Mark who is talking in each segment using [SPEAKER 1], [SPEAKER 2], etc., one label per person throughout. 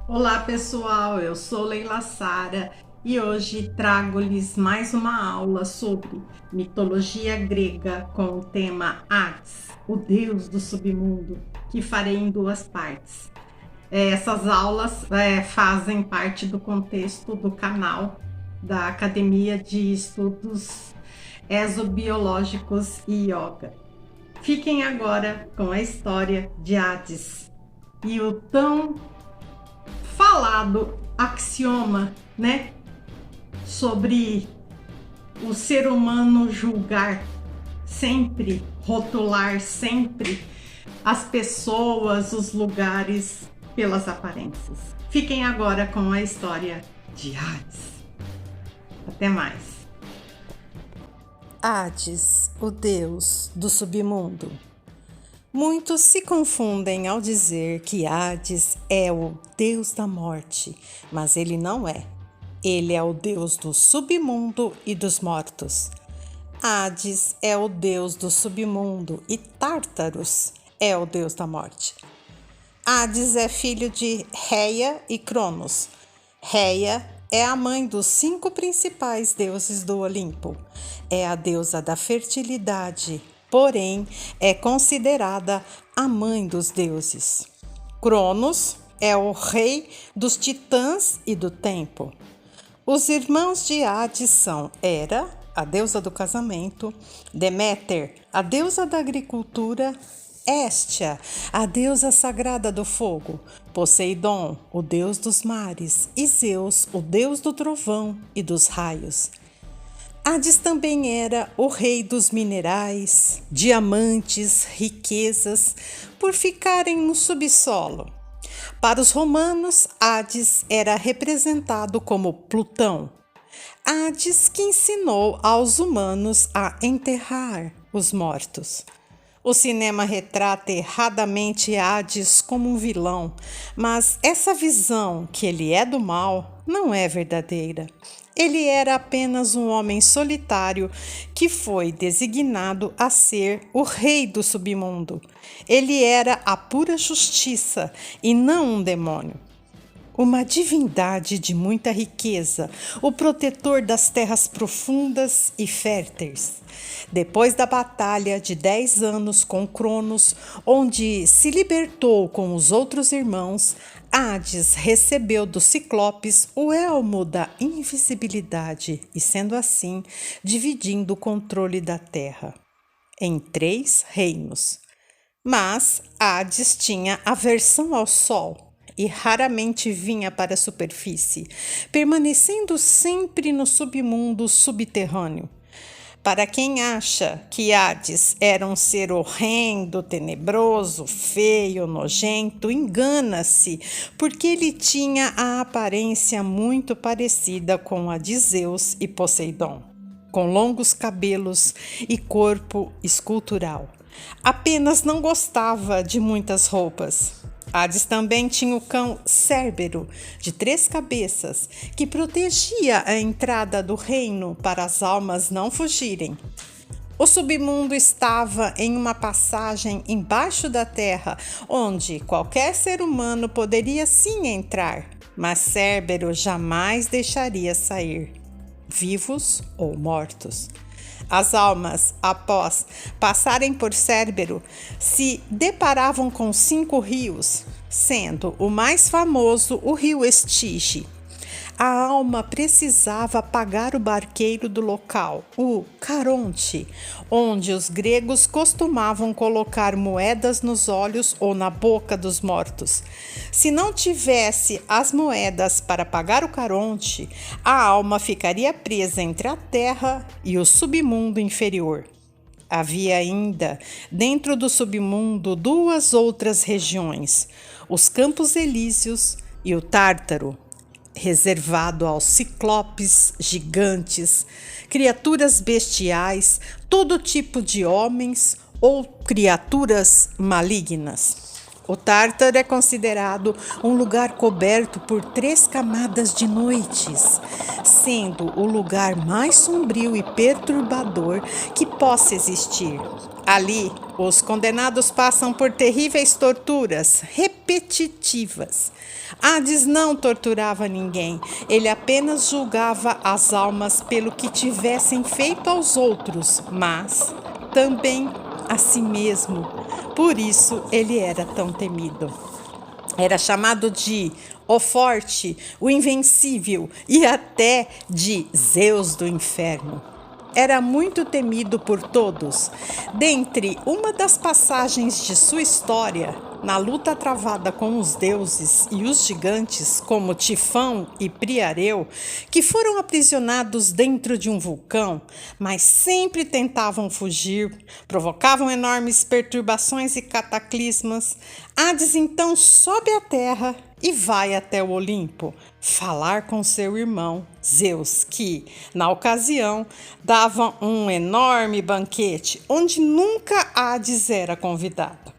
[SPEAKER 1] Olá pessoal, eu sou Leila Sara e hoje trago-lhes mais uma aula sobre mitologia grega com o tema Hades, o deus do submundo, que farei em duas partes. Essas aulas fazem parte do contexto do canal da Academia de Estudos Exobiológicos e Yoga. Fiquem agora com a história de Hades e o tão falado axioma, né, sobre o ser humano julgar sempre, rotular sempre as pessoas, os lugares pelas aparências. Fiquem agora com a história de Hades. Até mais.
[SPEAKER 2] Hades, o deus do submundo. Muitos se confundem ao dizer que Hades é o deus da morte, mas ele não é. Ele é o deus do submundo e dos mortos. Hades é o deus do submundo e Tártaros é o deus da morte. Hades é filho de Reia e Cronos. Reia é a mãe dos 5 principais deuses do Olimpo. É a deusa da fertilidade, porém é considerada a mãe dos deuses. Cronos é o rei dos titãs e do tempo. Os irmãos de Hades são Hera, a deusa do casamento, Deméter, a deusa da agricultura, Hestia, a deusa sagrada do fogo, Poseidon, o deus dos mares, e Zeus, o deus do trovão e dos raios. Hades também era o rei dos minerais, diamantes, riquezas, por ficarem no subsolo. Para os romanos, Hades era representado como Plutão. Hades que ensinou aos humanos a enterrar os mortos. O cinema retrata erradamente Hades como um vilão, mas essa visão que ele é do mal não é verdadeira. Ele era apenas um homem solitário que foi designado a ser o rei do submundo. Ele era a pura justiça e não um demônio. Uma divindade de muita riqueza, o protetor das terras profundas e férteis. Depois da batalha de 10 anos com Cronos, onde se libertou com os outros irmãos, Hades recebeu dos Ciclopes o elmo da invisibilidade e, sendo assim, dividindo o controle da terra em 3 reinos. Mas Hades tinha aversão ao sol e raramente vinha para a superfície, permanecendo sempre no submundo subterrâneo. Para quem acha que Hades era um ser horrendo, tenebroso, feio, nojento, engana-se, porque ele tinha a aparência muito parecida com a de Zeus e Poseidon, com longos cabelos e corpo escultural. Apenas não gostava de muitas roupas. Hades também tinha o cão Cérbero, de 3 cabeças, que protegia a entrada do reino para as almas não fugirem. O submundo estava em uma passagem embaixo da terra, onde qualquer ser humano poderia sim entrar, mas Cérbero jamais deixaria sair, vivos ou mortos. As almas, após passarem por Cérbero, se deparavam com 5 rios, sendo o mais famoso o rio Estige. A alma precisava pagar o barqueiro do local, o Caronte, onde os gregos costumavam colocar moedas nos olhos ou na boca dos mortos. Se não tivesse as moedas para pagar o Caronte, a alma ficaria presa entre a terra e o submundo inferior. Havia ainda, dentro do submundo, 2 outras regiões, os Campos Elíseos e o Tártaro, reservado aos ciclopes gigantes, criaturas bestiais, todo tipo de homens ou criaturas malignas. O Tártaro é considerado um lugar coberto por 3 camadas de noites, sendo o lugar mais sombrio e perturbador que possa existir. Ali, os condenados passam por terríveis torturas repetitivas. Hades não torturava ninguém, ele apenas julgava as almas pelo que tivessem feito aos outros, mas também a si mesmo. Por isso ele era tão temido. Era chamado de o Forte, o Invencível e até de Zeus do Inferno. Era muito temido por todos. Dentre uma das passagens de sua história, na luta travada com os deuses e os gigantes, como Tifão e Priareu, que foram aprisionados dentro de um vulcão, mas sempre tentavam fugir, provocavam enormes perturbações e cataclismas, Hades então sobe à terra e vai até o Olimpo falar com seu irmão Zeus, que, na ocasião, dava um enorme banquete onde nunca Hades era convidado.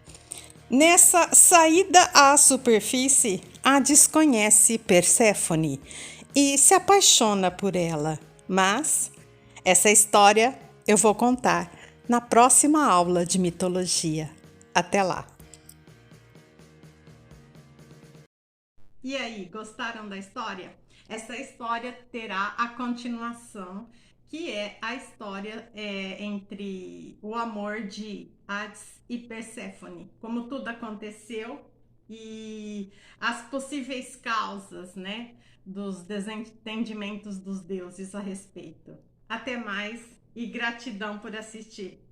[SPEAKER 2] Nessa saída à superfície, Hades conhece Perséfone e se apaixona por ela. Mas essa história eu vou contar na próxima aula de mitologia. Até lá!
[SPEAKER 1] E aí, gostaram da história? Essa história terá a continuação, que é a história entre o amor de Hades e Perséfone, como tudo aconteceu e as possíveis causas, né, dos desentendimentos dos deuses a respeito. Até mais e gratidão por assistir.